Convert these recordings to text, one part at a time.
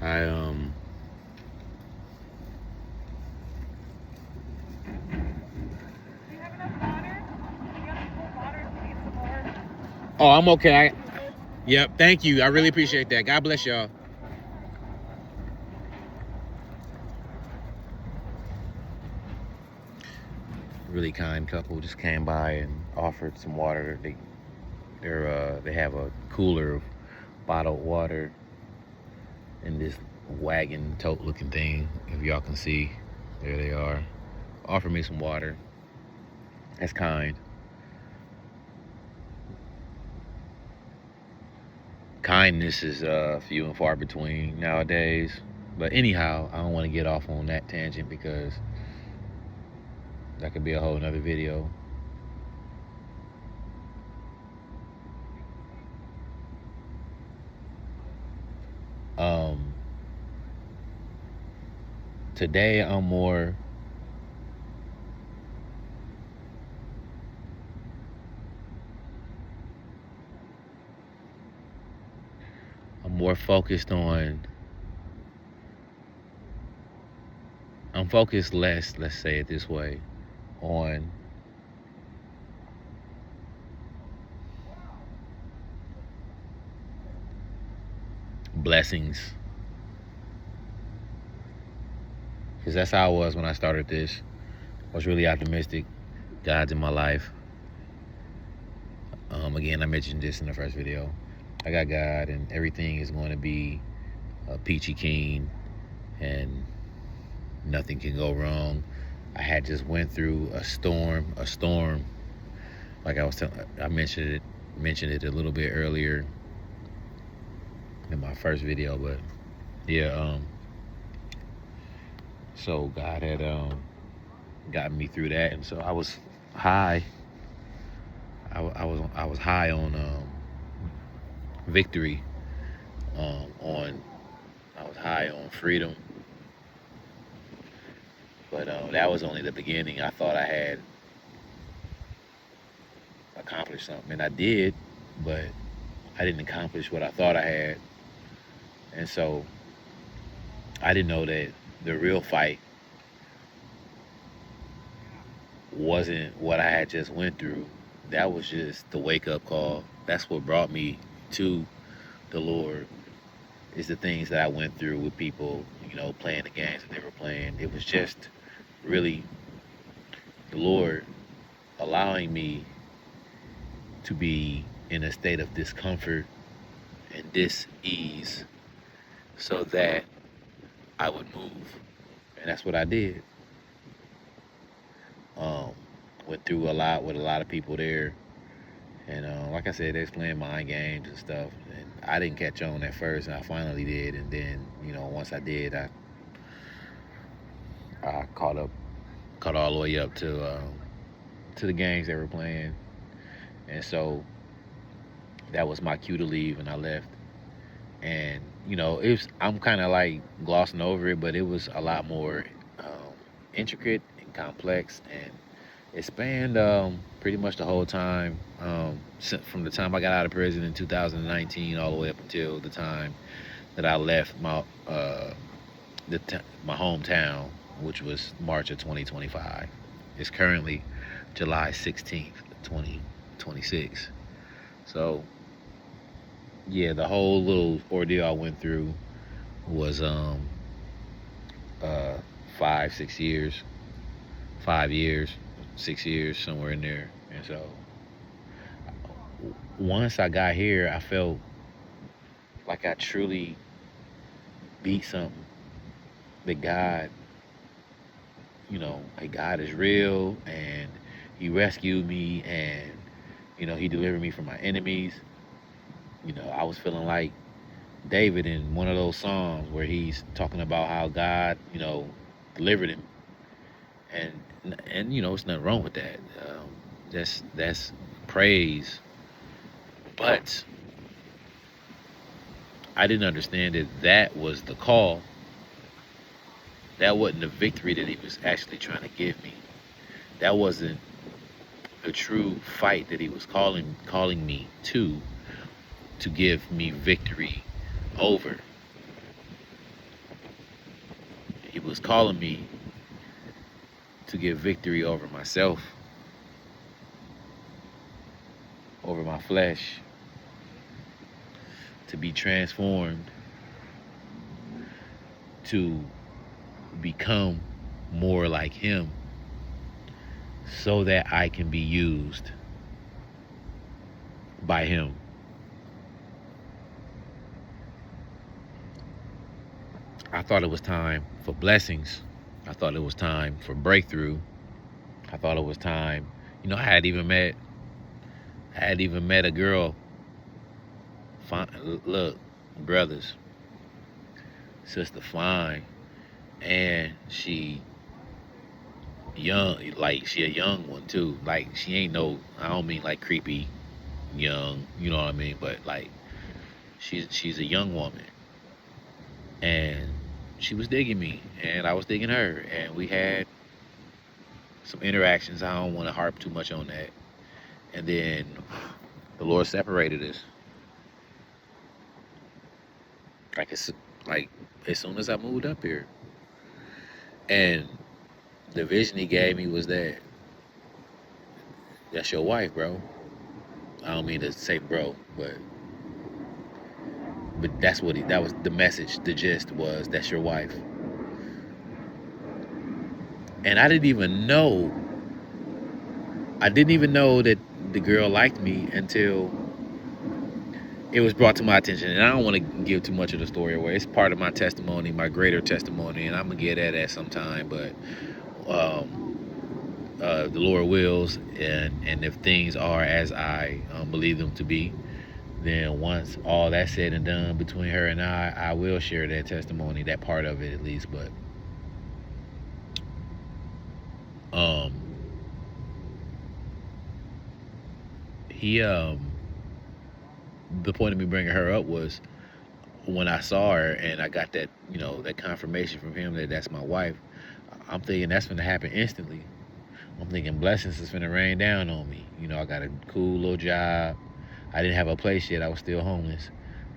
I Do you have enough water? Do you have cold water if you need some more? Oh, I'm okay. Yep. Thank you. I really appreciate that. God bless y'all. Really kind couple just came by and offered some water. They have a cooler of bottled water in this wagon tote looking thing. If y'all can see, there they are. Offer me some water. That's kind. Kindness is few and far between nowadays. But anyhow, I don't want to get off on that tangent because that could be a whole nother video. Um, Today I'm more focused on. I'm focused less, let's say it this way, on blessings. Because that's how I was when I started this. I was really optimistic. God's in my life. Again, I mentioned this in the first video. I got God, and everything is going to be peachy keen, and nothing can go wrong. I had just went through a storm. Like I mentioned it a little bit earlier in my first video, but yeah. So God had gotten me through that, and so I was high. I was high on victory. On I was high on freedom, but that was only the beginning. I thought I had accomplished something, and I did, but I didn't accomplish what I thought I had, and so I didn't know that the real fight wasn't what I had just went through. That was just the wake up call. That's what brought me to the Lord. Is the things that I went through with people, playing the games that they were playing. It was just really the Lord allowing me to be in a state of discomfort and dis-ease so that I would move. And that's what I did. Um, Went through a lot with a lot of people there. And like I said, they was playing mind games and stuff. And I didn't catch on at first, and I finally did. And then, once I did, I caught all the way up to the games they were playing. And so that was my cue to leave, and I left. And I'm kind of like glossing over it, but it was a lot more intricate and complex, and it spanned pretty much the whole time, from the time I got out of prison in 2019 all the way up until the time that I left my hometown, which was March of 2025. It's currently July 16th, 2026. So yeah, the whole little ordeal I went through was uh 5 6 years, 5 years, 6 years, somewhere in there. And so once I got here, I felt like I truly beat something. That God, like God is real, and He rescued me, and He delivered me from my enemies. I was feeling like David in one of those songs where he's talking about how God, delivered him, and it's nothing wrong with that. That's praise, but I didn't understand that that was the call. That wasn't the victory that He was actually trying to give me. That wasn't the true fight that He was calling me to give me victory over. He was calling me to get victory over myself, over my flesh, to be transformed, to become more like him so that I can be used by him. I thought it was time for blessings. I thought it was time for breakthrough. I thought it was time. You know, I had even met a girl. Look, brothers, sister fine, and she young, like she a young one too. Like she ain't no, I don't mean like creepy young, you know what I mean, but like she's a young woman, and she was digging me and I was digging her, and we had some interactions. I don't want to harp too much on that. And then the Lord separated us. Like it's like as soon as I moved up here. And the vision he gave me was that that's your wife, bro. I don't mean to say bro, but that's what that was the message, the gist was that's your wife. And I didn't even know that the girl liked me until it was brought to my attention. And I don't want to give too much of the story away. It's part of my testimony, my greater testimony, and I'm gonna get at some time. But the Lord wills, and if things are as I believe them to be, then once all that's said and done between her and I will share that testimony, that part of it at least. But the point of me bringing her up was when I saw her and I got that, you know, that confirmation from him that that's my wife. I'm thinking that's gonna happen instantly. I'm thinking blessings is gonna rain down on me. You know, I got a cool little job. I didn't have a place yet. I was still homeless.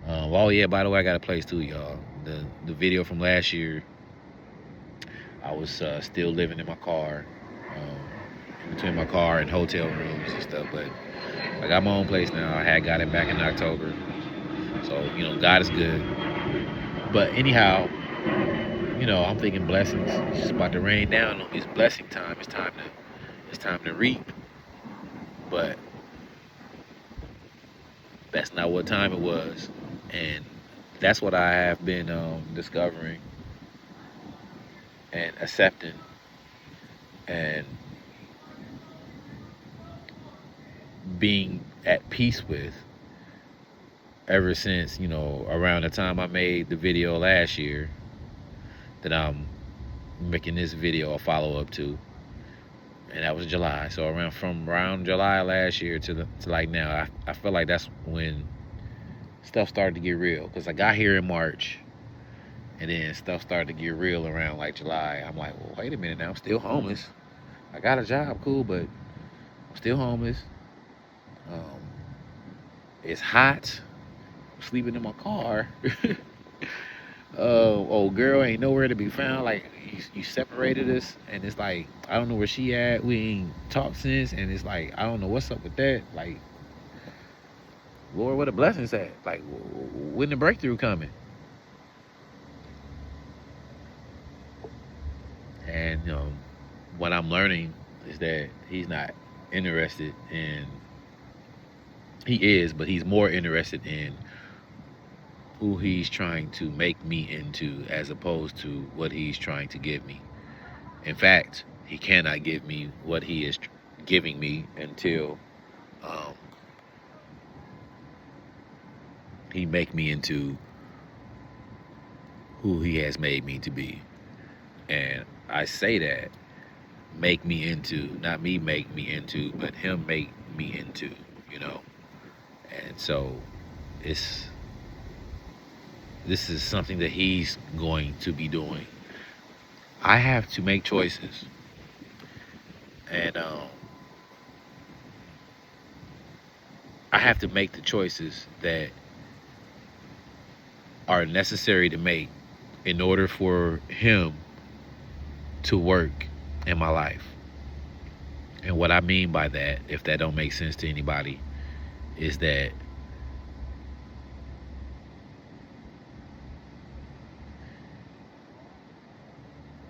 Oh yeah, by the way, I got a place too, y'all. The video from last year, I was still living in my car, in between my car and hotel rooms and stuff. But I got my own place now. I had got it back in October. So, you know, God is good. But anyhow, you know, I'm thinking blessings. It's just about to rain down on me. It's blessing time. It's time to reap. But that's not what time it was. And that's what I have been discovering and accepting and being at peace with ever since, you know, around the time I made the video last year that I'm making this video a follow-up to, and that was July. So from around July last year to like now, I feel like that's when stuff started to get real, because I got here in March and then stuff started to get real around like July. I'm like, well, wait a minute now, I'm still homeless. I got a job, cool, but I'm still homeless. It's hot. I'm sleeping in my car. Old girl ain't nowhere to be found. Like you separated us, and it's like I don't know where she at. We ain't talked since, and it's like I don't know what's up with that. Like, Lord, where the blessings at? Like, when the breakthrough coming? And you know, what I'm learning is that he's not interested in. He is, but he's more interested in who he's trying to make me into as opposed to what he's trying to give me. In fact, he cannot give me what he is giving me until he make me into who he has made me to be. And I say that, make me into, not me make me into, but him make me into, you know. And so this is something that he's going to be doing. I have to make choices. And I have to make the choices that are necessary to make in order for him to work in my life. And what I mean by that, if that don't make sense to anybody, is that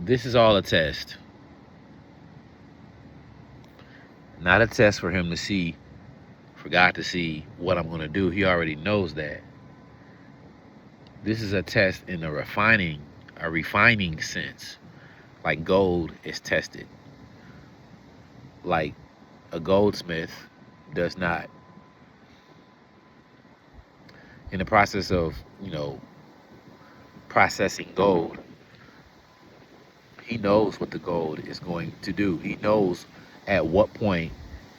this is all a test. Not a test for him to see, for God to see what I'm going to do. He already knows that. This is a test in a refining sense. Like gold is tested. Like a goldsmith does not, in the process of, processing gold, he knows what the gold is going to do. He knows at what point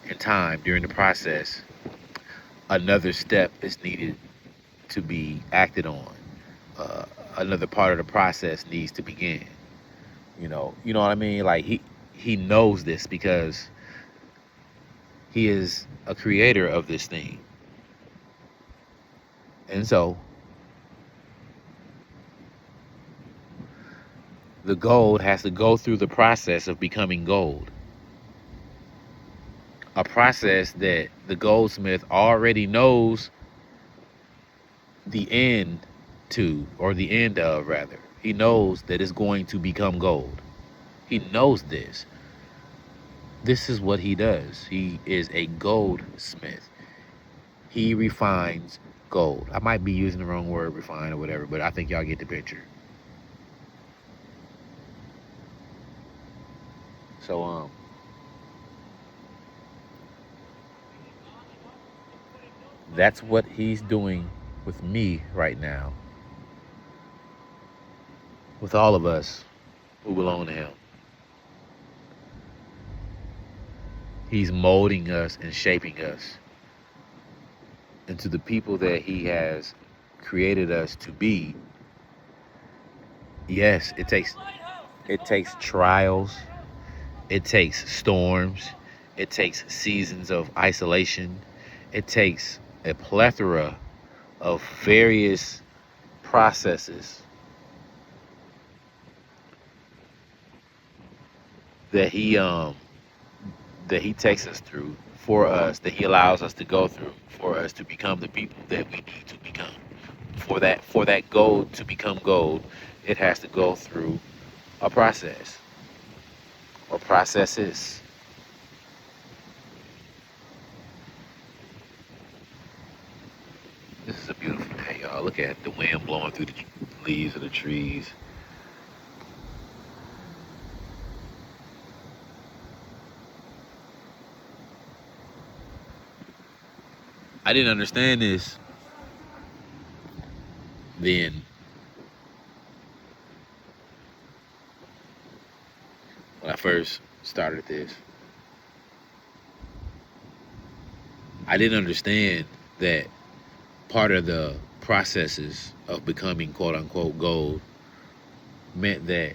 in time during the process another step is needed to be acted on. Another part of the process needs to begin. You know what I mean? Like he knows this because he is a creator of this thing. And so the gold has to go through the process of becoming gold. A process that the goldsmith already knows the end to, or the end of rather. He knows that it's going to become gold. He knows this. This is what he does. He is a goldsmith. He refines gold. I might be using the wrong word, refine or whatever, but I think y'all get the picture. So that's what he's doing with me right now, with all of us who belong to him. He's molding us and shaping us into the people that he has created us to be. Yes, it takes trials, it takes storms, it takes seasons of isolation, it takes a plethora of various processes that he takes us through for us, that he allows us to go through for us to become the people that we need to become. For that gold to become gold, it has to go through a process or processes. This is a beautiful day, y'all. Look at the wind blowing through the leaves of the trees. I didn't understand this then. When I first started this, I didn't understand that part of the processes of becoming quote unquote gold meant that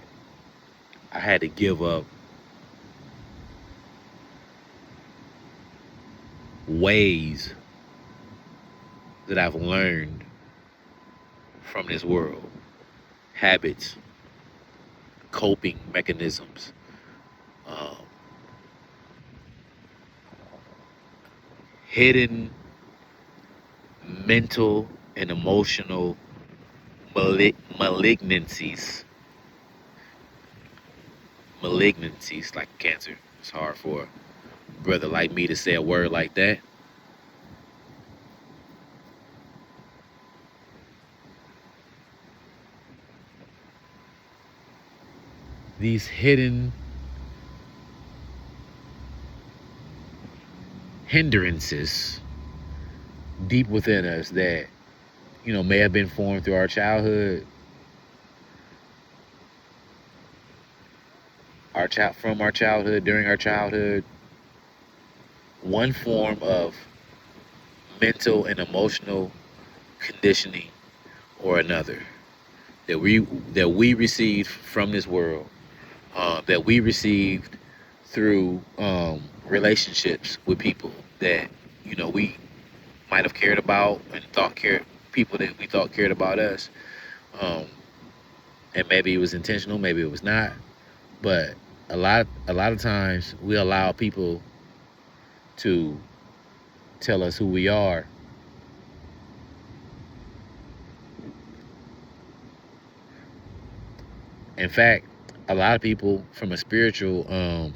I had to give up ways that I've learned from this world, habits, coping mechanisms, hidden mental and emotional malignancies like cancer. It's hard for a brother like me to say a word like that. These hidden hindrances deep within us that, may have been formed through our childhood, from our childhood, during our childhood, one form of mental and emotional conditioning or another that we received from this world, that we received through relationships with people that we might have cared about and people that we thought cared about us, and maybe it was intentional, maybe it was not, But a lot of times we allow people to tell us who we are. In fact, a lot of people from a spiritual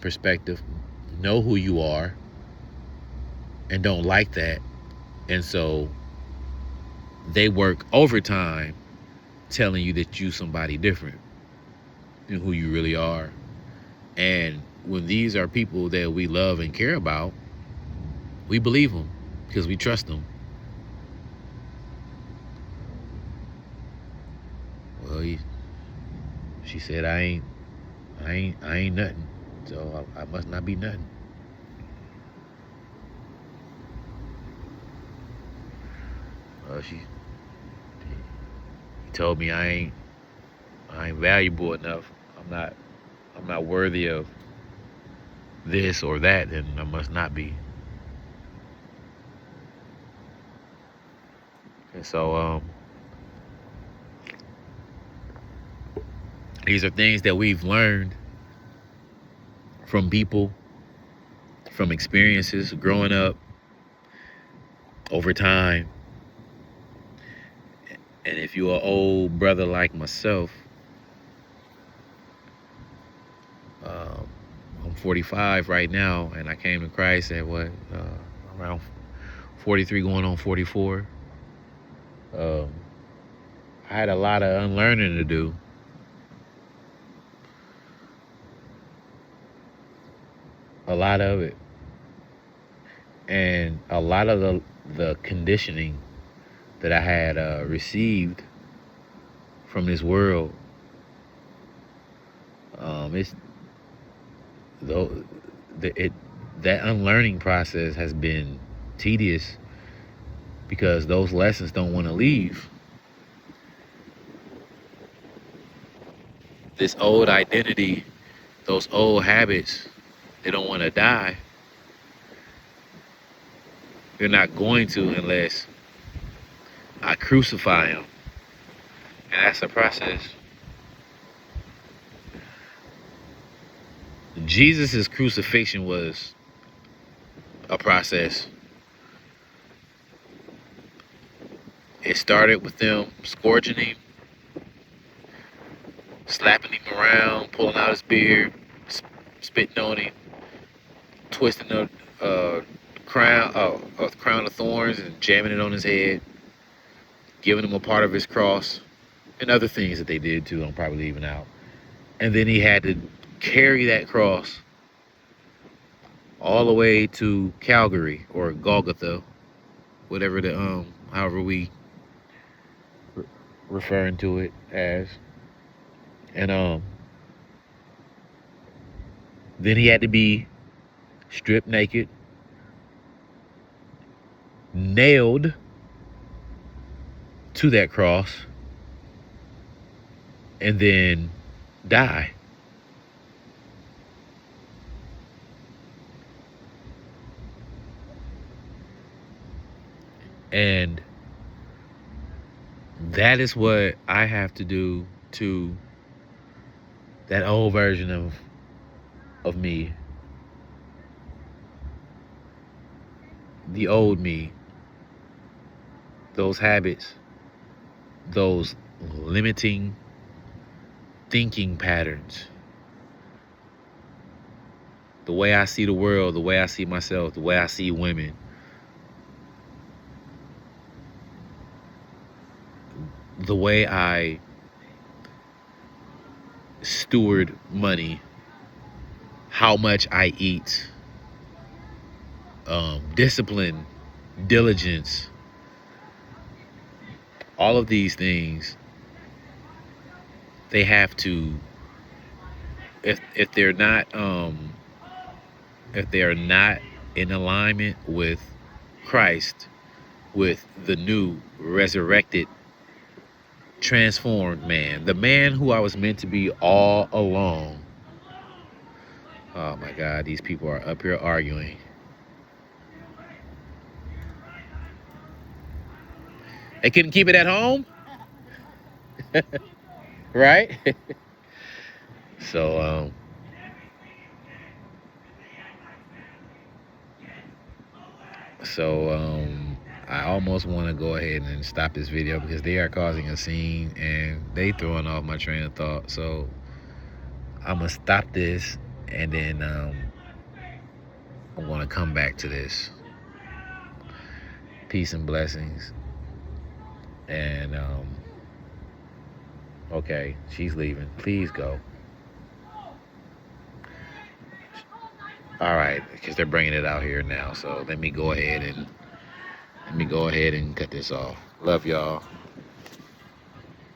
perspective know who you are and don't like that. And so they work overtime telling you that you somebody different than who you really are. And when these are people that we love and care about, we believe them because we trust them. Well, she said, I ain't nothing, so I must not be nothing. She told me I ain't valuable enough. I'm not worthy of this or that, then I must not be. And so these are things that we've learned from people, from experiences growing up over time. And if you're an old brother like myself, I'm 45 right now, and I came to Christ at around 43 going on 44. I had a lot of unlearning to do. A lot of it. And a lot of the conditioning that I had received from this world, it's that unlearning process has been tedious because those lessons don't want to leave. This old identity, those old habits, they don't want to die. They're not going to unless I crucify them. And that's a process. Jesus' crucifixion was a process. It started with them scourging him, slapping him around, pulling out his beard, spitting on him, twisting the crown of thorns and jamming it on his head, giving him a part of his cross, and other things that they did too. I'm probably leaving out. And then he had to carry that cross all the way to Calvary or Golgotha, whatever however we referring to it as. And then he had to be stripped naked, nailed to that cross, and then die. And that is what I have to do to that old version of me. The old me. Those habits. Those limiting thinking patterns. The way I see the world, the way I see myself, the way I see women. The way I steward money, how much I eat, discipline, diligence, all of these things, they have to, if they're not in alignment with Christ, with the new resurrected, transformed man, the man who I was meant to be all along. Oh my God, these people are up here arguing. They couldn't keep it at home? Right? So So I almost want to go ahead and stop this video because they are causing a scene and they throwing off my train of thought. So I'm gonna stop this and then I'm gonna come back to this. Peace and blessings. And okay, she's leaving. Please go. All right, because they're bringing it out here now. So let me go ahead and cut this off. Love y'all.